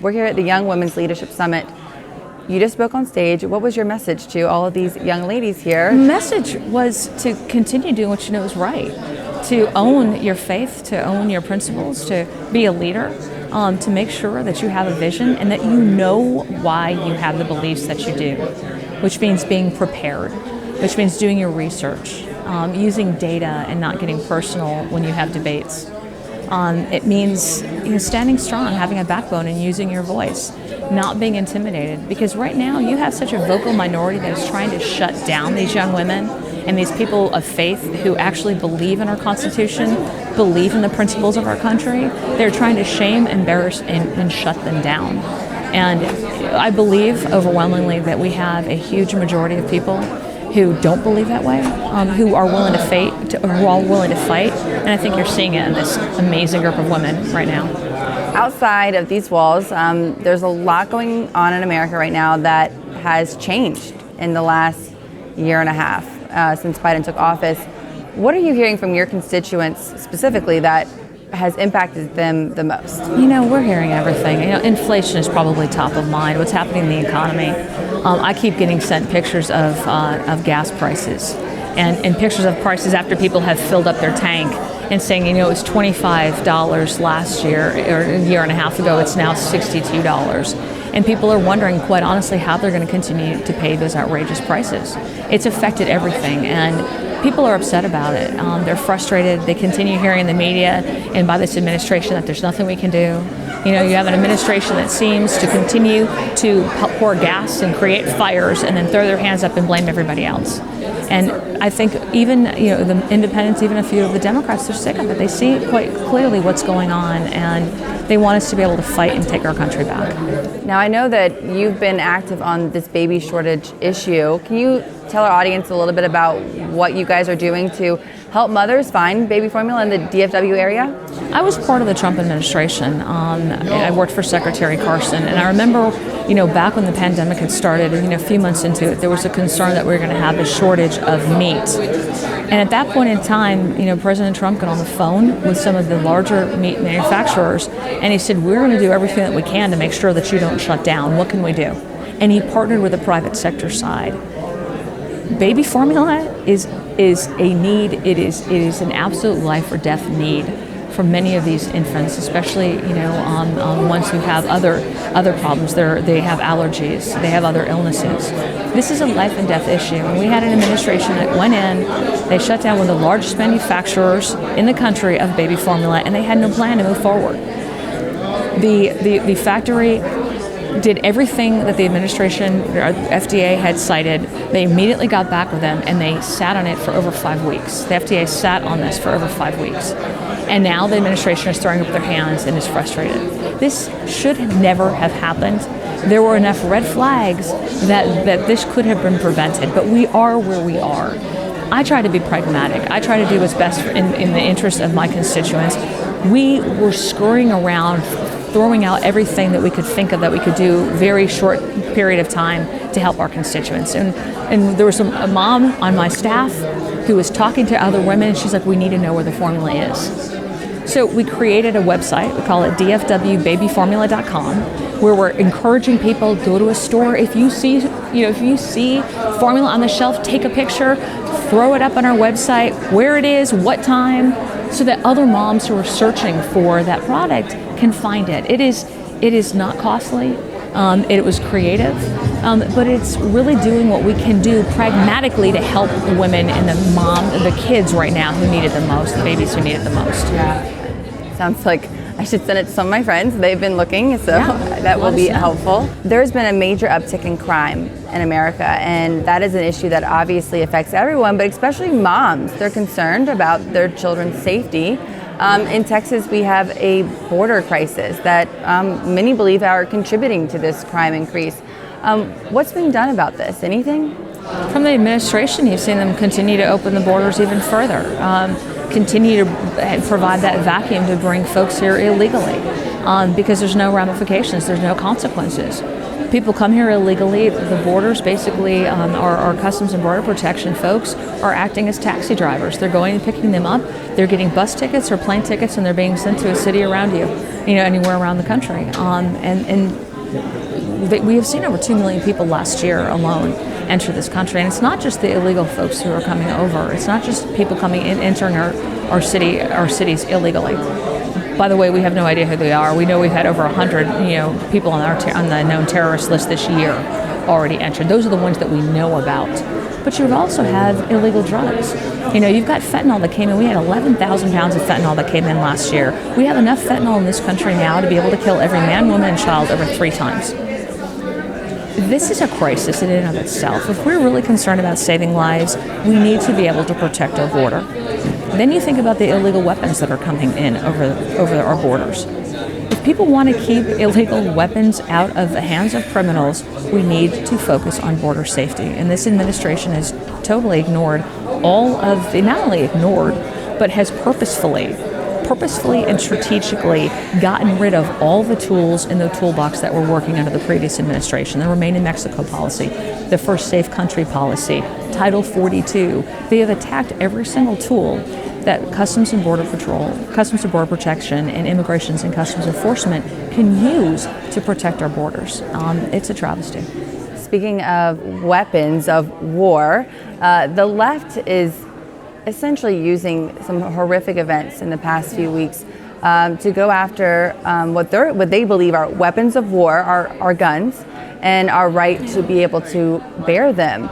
We're here at the Young Women's Leadership Summit. You just spoke on stage. What was your message to all of these young ladies here? The message was to continue doing what you know is right, to own your faith, to own your principles, to be a leader, to make sure that you have a vision and that you know why you have the beliefs that you do, which means being prepared, which means doing your research, using data and not getting personal when you have debates. It means standing strong, having a backbone and using your voice, not being intimidated. Because right now you have such a vocal minority that is trying to shut down these young women and these people of faith who actually believe in our Constitution, believe in the principles of our country. They're trying to shame, embarrass, and shut them down. And I believe overwhelmingly that we have a huge majority of people who don't believe that way, who are willing to fight, and I think you're seeing it in this amazing group of women right now. Outside of these walls, there's a lot going on in America right now that has changed in the last year and a half since Biden took office. What are you hearing from your constituents specifically that has impacted them the most? We're hearing everything. Inflation is probably top of mind. What's happening in the economy? I keep getting sent pictures of gas prices and pictures of prices after people have filled up their tank and saying, it was $25 last year or a year and a half ago. It's now $62. And people are wondering, quite honestly, how they're going to continue to pay those outrageous prices. It's affected everything, and people are upset about it. They're frustrated. They continue hearing in the media and by this administration that there's nothing we can do. You have an administration that seems to continue to pour gas and create fires and then throw their hands up and blame everybody else. And I think even the independents, even a few of the Democrats, they're sick of it. They see quite clearly what's going on, and they want us to be able to fight and take our country back. Now, I know that you've been active on this baby shortage issue. Can you tell our audience a little bit about what you guys are doing to help mothers find baby formula in the DFW area? I was part of the Trump administration. I worked for Secretary Carson, and I remember, back when the pandemic had started, a few months into it, there was a concern that we were going to have a shortage of meat. And at that point in time, President Trump got on the phone with some of the larger meat manufacturers, and he said, we're going to do everything that we can to make sure that you don't shut down. What can we do? And he partnered with the private sector side. Baby formula is a need. It is an absolute life or death need for many of these infants, especially ones who have other problems. They have allergies. They have other illnesses. This is a life and death issue. And we had an administration that went in. They shut down one of the largest manufacturers in the country of baby formula, and they had no plan to move forward. The factory did everything that the administration, or FDA, had cited. They immediately got back with them, and they sat on it for over 5 weeks. The FDA sat on this for over 5 weeks. And now the administration is throwing up their hands and is frustrated. This should never have happened. There were enough red flags that this could have been prevented, but we are where we are. I try to be pragmatic. I try to do what's best in the interest of my constituents. We were scurrying around, throwing out everything that we could think of that we could do very short period of time to help our constituents. And there was a mom on my staff who was talking to other women, and she's like, we need to know where the formula is. So we created a website, we call it dfwbabyformula.com, where we're encouraging people, go to a store. If you see formula on the shelf, take a picture, throw it up on our website, where it is, what time, so that other moms who are searching for that product can find it. It is not costly. It was creative, but it's really doing what we can do pragmatically to help the women and the kids right now who need it the most, the babies who need it the most. Yeah. Sounds like I should send it to some of my friends. They've been looking, so that will be helpful. There's been a major uptick in crime in America, and that is an issue that obviously affects everyone, but especially moms. They're concerned about their children's safety. In Texas, we have a border crisis that many believe are contributing to this crime increase. What's being done about this? Anything? From the administration, you've seen them continue to open the borders even further, continue to provide that vacuum to bring folks here illegally. because there's no ramifications, there's no consequences. People come here illegally. The borders, basically, our Customs and Border Protection folks are acting as taxi drivers. They're going and picking them up. They're getting bus tickets or plane tickets, and they're being sent to a city around you, anywhere around the country. We have seen over 2 million people last year alone enter this country, and it's not just the illegal folks who are coming over. It's not just people coming in, entering our cities illegally. By the way, we have no idea who they are. We know we've had over 100, people on the known terrorist list this year already entered. Those are the ones that we know about. But you also have illegal drugs. You've got fentanyl that came in. We had 11,000 pounds of fentanyl that came in last year. We have enough fentanyl in this country now to be able to kill every man, woman, and child over 3 times. This is a crisis in and of itself. If we're really concerned about saving lives, we need to be able to protect our border. Then you think about the illegal weapons that are coming in over our borders. If people want to keep illegal weapons out of the hands of criminals, we need to focus on border safety. And this administration has totally ignored not only ignored, but has purposefully and strategically gotten rid of all the tools in the toolbox that were working under the previous administration. The Remain in Mexico policy, the First Safe Country policy, Title 42. They have attacked every single tool that Customs and Border Protection, and Immigrations and Customs Enforcement can use to protect our borders. It's a travesty. Speaking of weapons of war, the left is essentially using some horrific events in the past few weeks to go after what they believe are weapons of war, our guns, and our right to be able to bear them.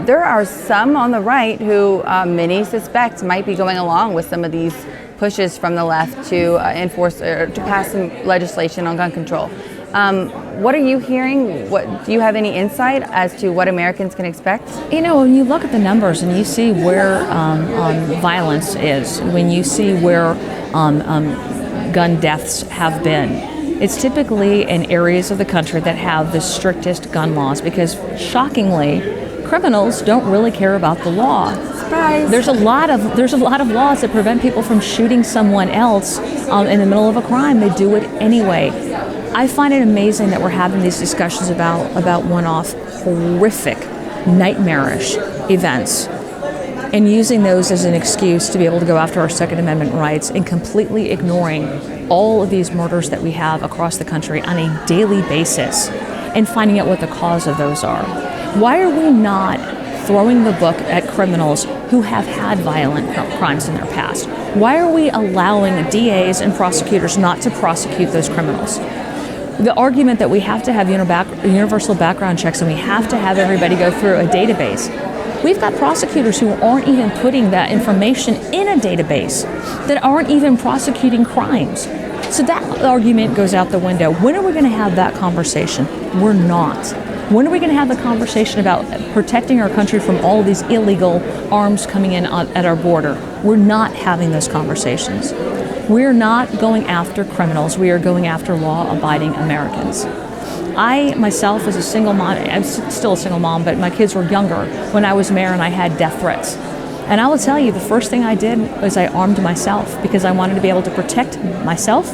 There are some on the right who many suspect might be going along with some of these pushes from the left to enforce or to pass some legislation on gun control. What are you hearing? Do you have any insight as to what Americans can expect? When you look at the numbers and you see where violence is, when you see where gun deaths have been, it's typically in areas of the country that have the strictest gun laws, because shockingly, criminals don't really care about the law. Surprise. There's a lot of laws that prevent people from shooting someone else in the middle of a crime. They do it anyway. I find it amazing that we're having these discussions about one-off, horrific, nightmarish events, and using those as an excuse to be able to go after our Second Amendment rights, and completely ignoring all of these murders that we have across the country on a daily basis, and finding out what the cause of those are. Why are we not throwing the book at criminals who have had violent crimes in their past? Why are we allowing DAs and prosecutors not to prosecute those criminals? The argument that we have to have universal background checks and we have to have everybody go through a database. We've got prosecutors who aren't even putting that information in a database, that aren't even prosecuting crimes. So that argument goes out the window. When are we going to have that conversation? We're not. When are we going to have the conversation about protecting our country from all of these illegal arms coming in at our border? We're not having those conversations. We're not going after criminals. We are going after law-abiding Americans. I, myself, as a single mom, I'm still a single mom, but my kids were younger when I was mayor and I had death threats. And I will tell you, the first thing I did was I armed myself, because I wanted to be able to protect myself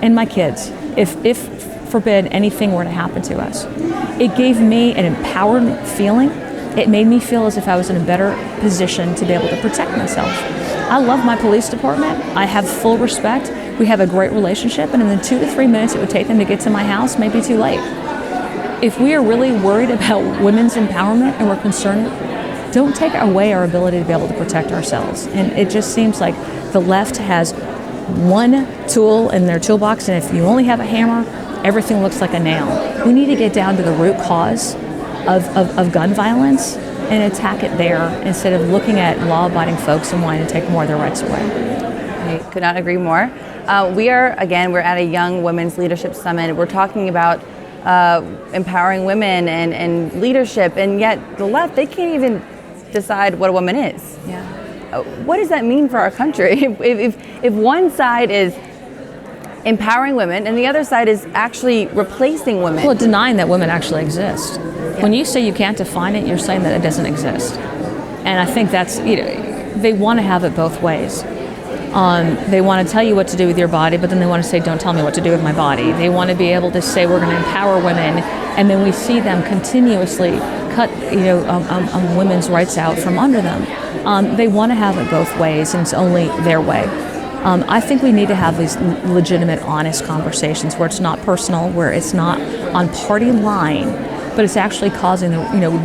and my kids if forbid anything were to happen to us. It gave me an empowered feeling. It made me feel as if I was in a better position to be able to protect myself. I love my police department. I have full respect. We have a great relationship, and in the 2 to 3 minutes it would take them to get to my house may be too late. If we are really worried about women's empowerment and we're concerned, don't take away our ability to be able to protect ourselves. And it just seems like the left has one tool in their toolbox, and if you only have a hammer, everything looks like a nail. We need to get down to the root cause of gun violence and attack it there, instead of looking at law-abiding folks and wanting to take more of their rights away. I could not agree more. We're at a Young Women's Leadership Summit. We're talking about empowering women and leadership, and yet the left, they can't even decide what a woman is. Yeah. What does that mean for our country? If one side is empowering women and the other side is actually replacing women. Well, denying that women actually exist. Yeah. When you say you can't define it, you're saying that it doesn't exist. And I think that's, they want to have it both ways. They want to tell you what to do with your body, but then they want to say, don't tell me what to do with my body. They want to be able to say, we're going to empower women, and then we see them continuously cut women's rights out from under them. They want to have it both ways, and it's only their way. I think we need to have these legitimate, honest conversations where it's not personal, where it's not on party line, but it's actually causing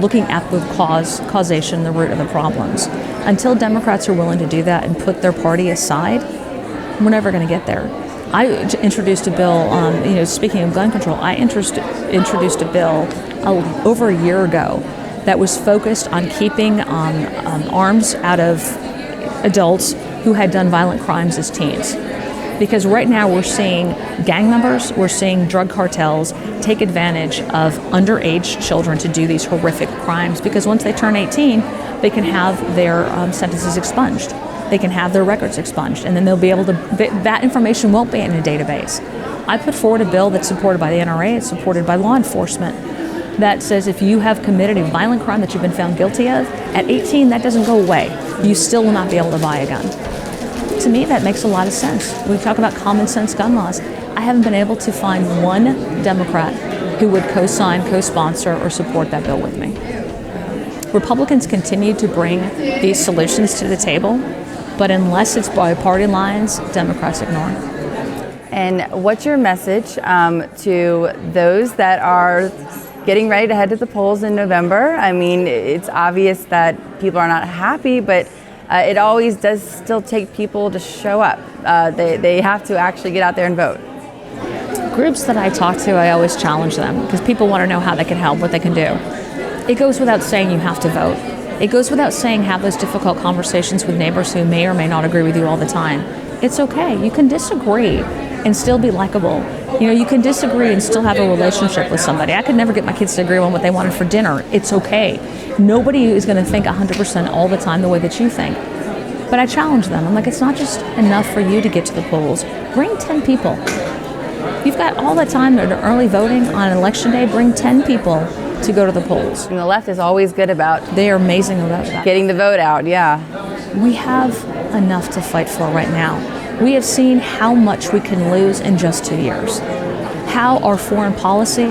looking at the causation, the root of the problems. Until Democrats are willing to do that and put their party aside, we're never going to get there. I introduced a bill, speaking of gun control, I introduced a bill over a year ago that was focused on keeping arms out of adults who had done violent crimes as teens. Because right now we're seeing gang members, we're seeing drug cartels take advantage of underage children to do these horrific crimes, because once they turn 18, they can have their sentences expunged. They can have their records expunged, and then they'll be able to, that information won't be in a database. I put forward a bill that's supported by the NRA, it's supported by law enforcement, that says if you have committed a violent crime that you've been found guilty of, at 18, that doesn't go away. You still will not be able to buy a gun. To me, that makes a lot of sense. We talk about common sense gun laws. I haven't been able to find one Democrat who would co-sign, co-sponsor, or support that bill with me. Republicans continue to bring these solutions to the table, but unless it's by party lines, Democrats ignore. And what's your message to those that are getting ready to head to the polls in November? I mean, it's obvious that people are not happy, but it always does still take people to show up. They have to actually get out there and vote. Groups that I talk to, I always challenge them because people want to know how they can help, what they can do. It goes without saying you have to vote. It goes without saying have those difficult conversations with neighbors who may or may not agree with you all the time. It's okay. You can disagree and still be likable. You can disagree and still have a relationship with somebody. I could never get my kids to agree on what they wanted for dinner. It's okay. Nobody is going to think 100% all the time the way that you think. But I challenge them. I'm like, it's not just enough for you to get to the polls. Bring 10 people. You've got all the time to early voting on election day. Bring 10 people to go to the polls. And the left is always good about... They are amazing about that. Getting the vote out, yeah. We have enough to fight for right now. We have seen how much we can lose in just 2 years. How our foreign policy,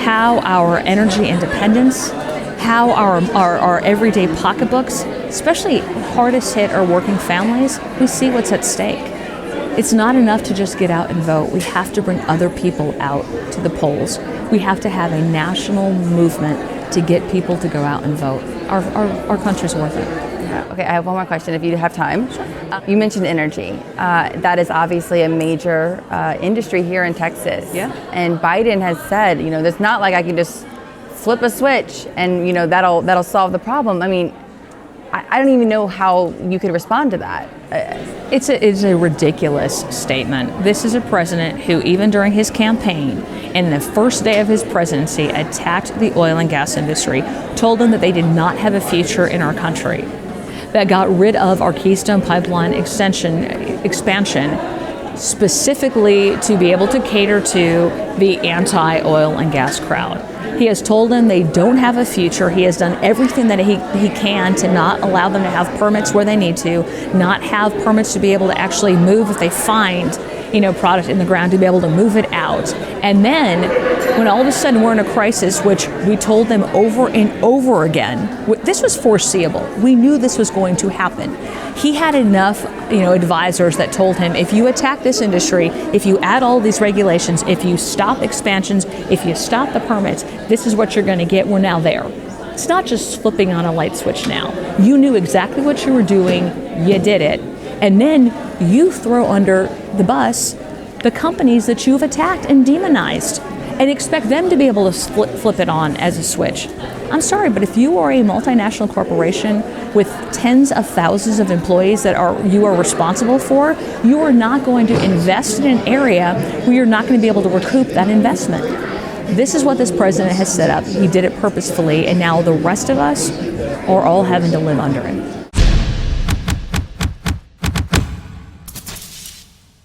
how our energy independence, how our everyday pocketbooks, especially hardest hit are working families, we see what's at stake. It's not enough to just get out and vote. We have to bring other people out to the polls. We have to have a national movement to get people to go out and vote. Our country's worth it. Okay, I have one more question if you have time. Sure. You mentioned energy. That is obviously a major industry here in Texas. Yeah. And Biden has said, it's not like I can just flip a switch and that'll solve the problem. I mean, I don't even know how you could respond to that. It's a ridiculous statement. This is a president who, even during his campaign and the first day of his presidency, attacked the oil and gas industry, told them that they did not have a future in our country, that got rid of our Keystone Pipeline expansion specifically to be able to cater to the anti-oil and gas crowd. He has told them they don't have a future. He has done everything that he can to not allow them to have permits where they need to, not have permits to be able to actually move if they find, product in the ground, to be able to move it out. And then when all of a sudden we're in a crisis, which we told them over and over again, this was foreseeable. We knew this was going to happen. He had enough, advisors that told him, if you attack this industry, if you add all these regulations, if you stop expansions, if you stop the permits, this is what you're going to get. We're now there. It's not just flipping on a light switch now. You knew exactly what you were doing. You did it. And then you throw under the bus the companies that you've attacked and demonized and expect them to be able to flip it on as a switch. I'm sorry, but if you are a multinational corporation with tens of thousands of employees that you are responsible for, you are not going to invest in an area where you're not going to be able to recoup that investment. This is what this president has set up. He did it purposefully, and now the rest of us are all having to live under it.